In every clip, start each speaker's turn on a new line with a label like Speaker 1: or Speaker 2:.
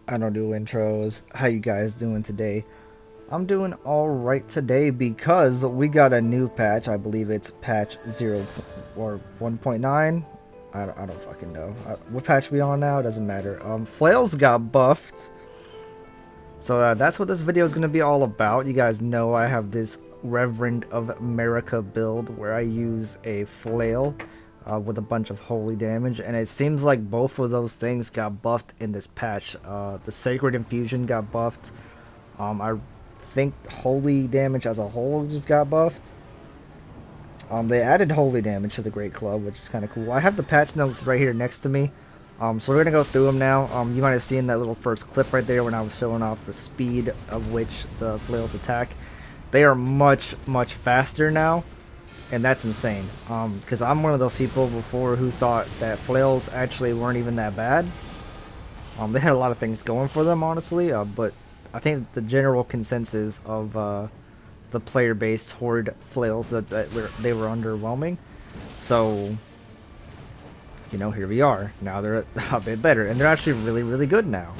Speaker 1: I don't do intros. How you guys doing today? I'm doing all right today because we got a new patch. I believe it's patch 0 or 1.9. I don't fucking know. What patch we on now? Doesn't matter. Flails got buffed. So that's what this video is going to be all about. You guys know I have this Reverend of Marika build where I use a flail with a bunch of holy damage, and it seems like both of those things got buffed in this patch. The Sacred Infusion got buffed. I think holy damage as a whole just got buffed. They added holy damage to the Great Club, which is kind of cool. I have the patch notes right here next to me. So we're gonna go through them now. You might have seen that little first clip right there when I was showing off the speed of which the flails attack. They are much faster now, and that's insane. Because I'm one of those people before who thought that flails actually weren't even that bad. They had a lot of things going for them, honestly, but I think the general consensus of the player base toward flails that they were underwhelming. So, you know, here we are. Now they're a bit better, and they're actually really good now.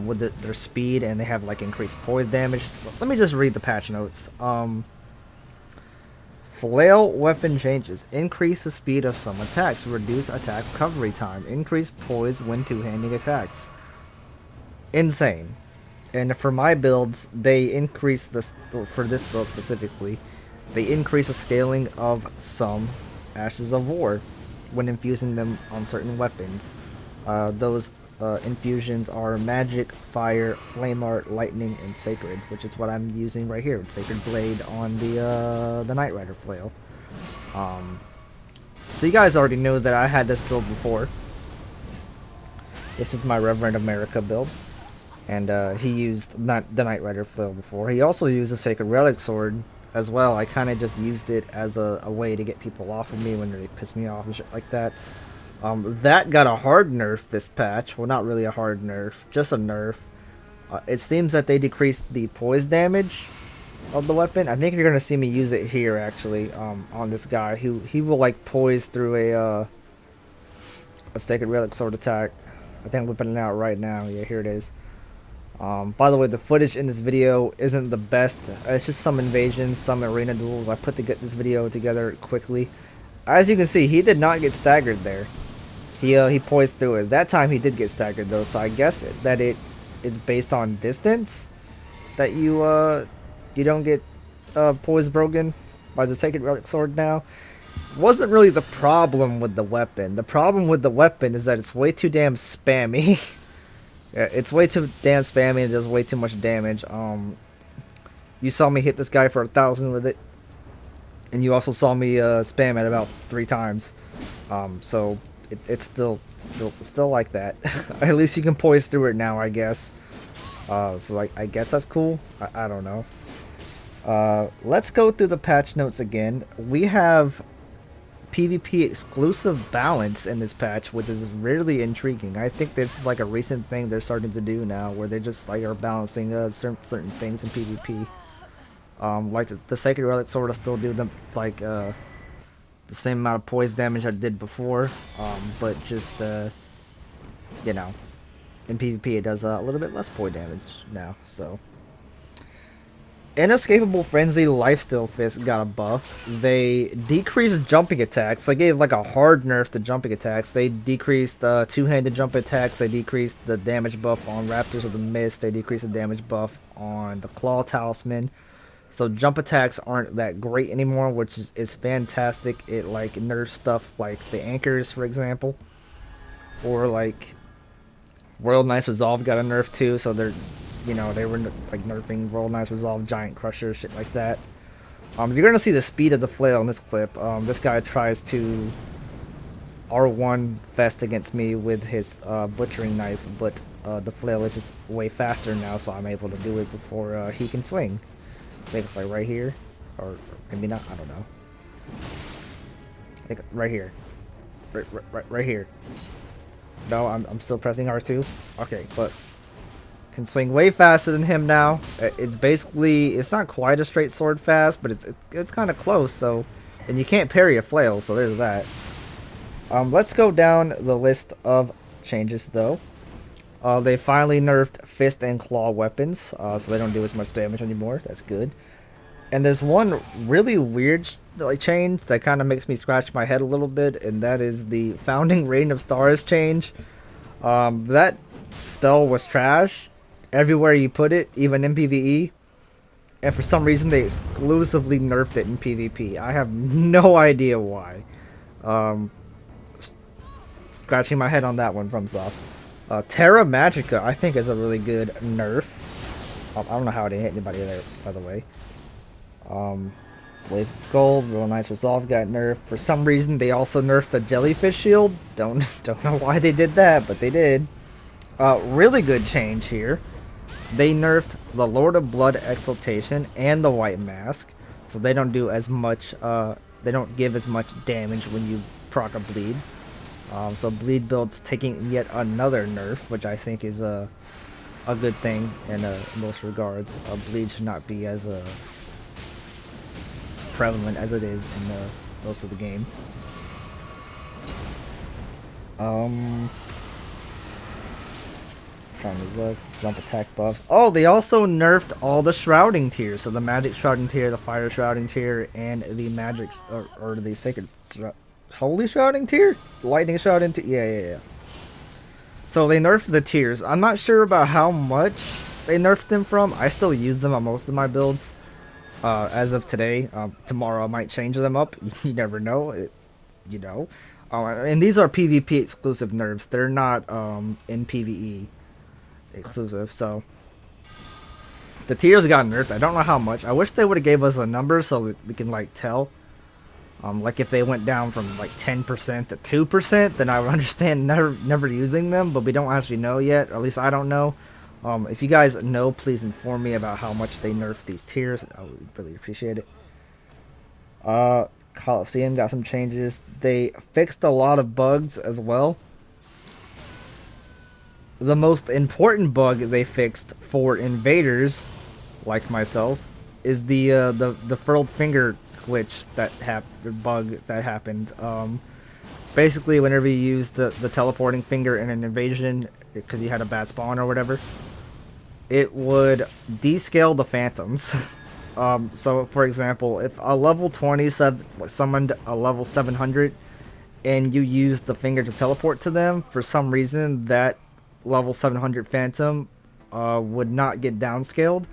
Speaker 1: With their speed, and they have like increased poise damage. Let me just read the patch notes. Flail weapon changes. Increase the speed of some attacks. Reduce attack recovery time. Increase poise when two-handing attacks. Insane. And for my builds, they increase this, for this build specifically, they increase the scaling of some Ashes of War when infusing them on certain weapons. Those infusions are Magic, Fire, Flame Art, Lightning, and Sacred, which is what I'm using right here with Sacred Blade on the Knight Rider flail. So you guys already know that I had this build before. This is my Reverend America build. And he used not the Knight Rider flail before. He also used a Sacred Relic sword as well. I kind of just used it as a way to get people off of me when they piss me off and shit like that. That got a hard nerf this patch. Well, not really a hard nerf, just a nerf. It seems that they decreased the poise damage of the weapon. I think you're gonna see me use it here actually on this guy. He will like poise through a Sacred Relic sword attack. I think I'm whipping it out right now. Yeah, here it is. By the way, the footage in this video isn't the best. It's just some invasions, some arena duels. I put this video together quickly. As you can see, he did not get staggered there. He poised through it. That time he did get staggered though, so I guess that it's based on distance that you don't get poise broken by the Sacred Relic Sword now. Wasn't really the problem with the weapon. The problem with the weapon is that it's way too damn spammy. Yeah, it's way too damn spammy and does way too much damage. You saw me hit this guy for 1,000 with it, and you also saw me spam it about 3 times. So it's still like that. At least you can poise through it now, I guess. So like I guess that's cool. I don't know. Let's go through the patch notes again. We have PvP exclusive balance in this patch, which is really intriguing. I think this is like a recent thing they're starting to do now, where they just like are balancing certain things in PvP. Like the Sacred Relic Sword will still do them like the same amount of poise damage I did before, but just you know, in PvP it does a little bit less poise damage now. So Inescapable Frenzy Lifesteal Fist got a buff. They decreased jumping attacks. They gave like a hard nerf to jumping attacks. They decreased two-handed jump attacks. They decreased the damage buff on Raptors of the Mist. They decreased the damage buff on the Claw Talisman. So jump attacks aren't that great anymore, which is fantastic. It like nerfs stuff like the anchors, for example, or like Royal Knight's Resolve got a nerf too. So they're, you know, they were like nerfing Royal Knight's Resolve, Giant Crusher, shit like that. You're gonna see the speed of the flail in this clip. This guy tries to R1 fest against me with his butchering knife, but the flail is just way faster now, so I'm able to do it before he can swing. I think it's like right here, or maybe not. I don't know. I think right here, right here. No, I'm still pressing R2. Okay, but can swing way faster than him now. It's basically, it's not quite a straight sword fast, but it's kind of close. So, and you can't parry a flail, so there's that. Let's go down the list of changes though. They finally nerfed fist and claw weapons, so they don't do as much damage anymore. That's good. And there's one really weird like change that kind of makes me scratch my head a little bit, and that is the Founding Reign of Stars change. That spell was trash everywhere you put it, even in PvE. And for some reason, they exclusively nerfed it in PvP. I have no idea why. Um, Scratching my head on that one from Soft. Terra Magica, I think, is a really good nerf. I don't know how it hit anybody there, by the way. Um, Blade of Gold, Real Nice Resolve got nerfed. For some reason, they also nerfed the Jellyfish Shield. Don't know why they did that, but they did. Really good change here. They nerfed the Lord of Blood Exaltation and the White Mask, so they don't do as much. They don't give as much damage when you proc a bleed. So bleed builds taking yet another nerf, which I think is a good thing in most regards. Bleed should not be as prevalent as it is in most of the game. Trying to look, jump attack buffs. Oh, they also nerfed all the shrouding tiers. So the magic shrouding tier, the fire shrouding tier, and the magic or the sacred holy shrouding tier, lightning shrouding tier. Yeah. So they nerfed the tiers. I'm not sure about how much they nerfed them from. I still use them on most of my builds. As of today, tomorrow I might change them up. You never know. You know. And these are PvP exclusive nerfs. They're not in PvE exclusive. So the tiers got nerfed. I don't know how much. I wish they would have gave us a number so we can like tell. Like if they went down from like 10% to 2%, then I would understand never using them. But we don't actually know yet. Or at least I don't know. If you guys know, please inform me about how much they nerfed these tiers. I would really appreciate it. Coliseum got some changes. They fixed a lot of bugs as well. The most important bug they fixed for invaders, like myself, is the furled finger glitch the bug that happened. Basically, whenever you use the teleporting finger in an invasion, because you had a bad spawn or whatever, it would descale the phantoms. So for example, if a level 20 summoned a level 700 and you use the finger to teleport to them, for some reason that level 700 phantom would not get downscaled.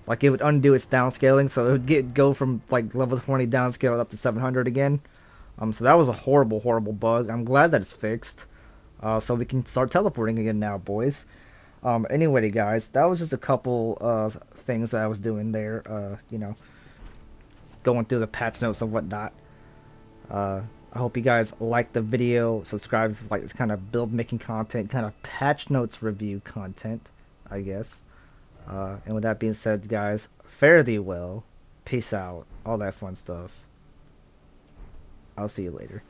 Speaker 1: Like it would undo its downscaling, so it would go from like level 20 downscaled up to 700 again. So that was a horrible bug. I'm glad that it's fixed. So we can start teleporting again now, boys. Anyway, guys, that was just a couple of things that I was doing there. Going through the patch notes and whatnot. I hope you guys like the video. Subscribe if you like this kind of build making content, kind of patch notes review content, I guess. And with that being said, guys, fare thee well. Peace out. All that fun stuff. I'll see you later.